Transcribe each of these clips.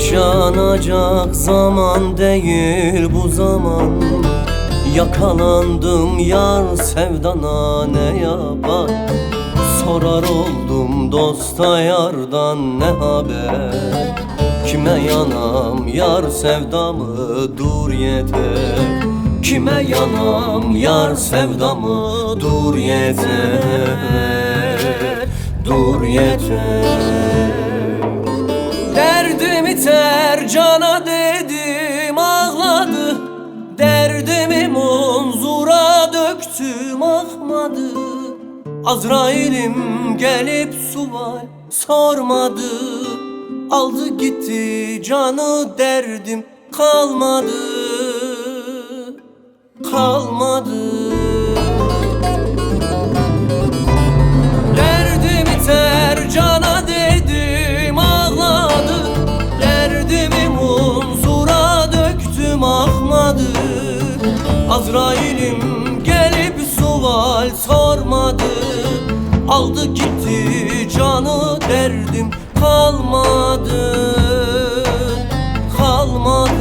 Yaşanacak zaman değil bu zaman. Yakalandım yar sevdana, ne yapar? Sorar oldum dosta yardan ne haber? Kime yanam yar sevdamı, dur yeter. Kime yanam yar sevdamı, dur yeter. Dur yeter. Derdimi tercana dedim, ağladı. Derdimi munzura döktüm, akmadı. Azrail'im gelip sual sormadı. Aldı gitti canı, derdim kalmadı. Kalmadı. Derdimi tercana dedim, ağladı. Derdimi munzura döktüm, akmadı. Azrail'im gelip sual sormadı. Aldı gitti canı, derdim kalmadı. Kalmadı.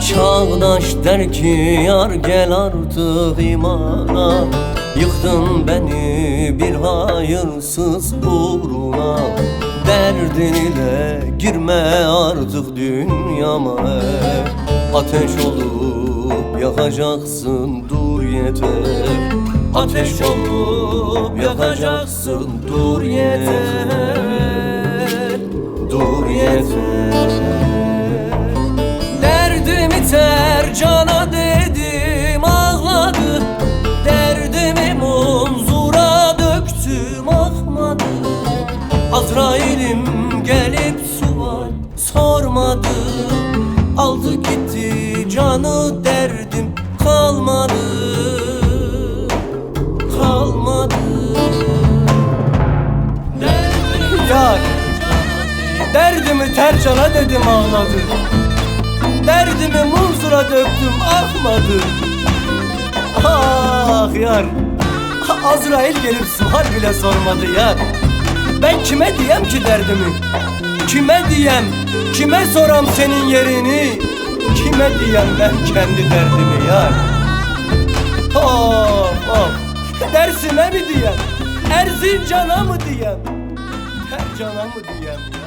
Çağdaş der ki yar gel artık imana. Yıktın beni bir hayırsız uğruna. Derdin ile girme artık dünyama. Ateş olup yakacaksın, dur yeter. Ateş olup yakacaksın, dur yeter. Dur yeter. Derdimi tercana dedim, ağladı. Derdimi munzura döktüm, akmadı. Azrail'im gelip sual sormadı. Aldı gitti canı, derdim kalmadı. Kalmadı. Yar, derdimi tercana dedim, ağladı. Derdimi munzura döktüm, akmadı. Ah yar, Azrail gelip sual bile sormadı yar. Ben kime diyem ki derdimi? Kime diyem, kime soram senin yerini? Kime diyem ben kendi derdimi yar? Of of, dersime mi diyem? Erzincan'a mı diyem? Tercana mı diyem ya?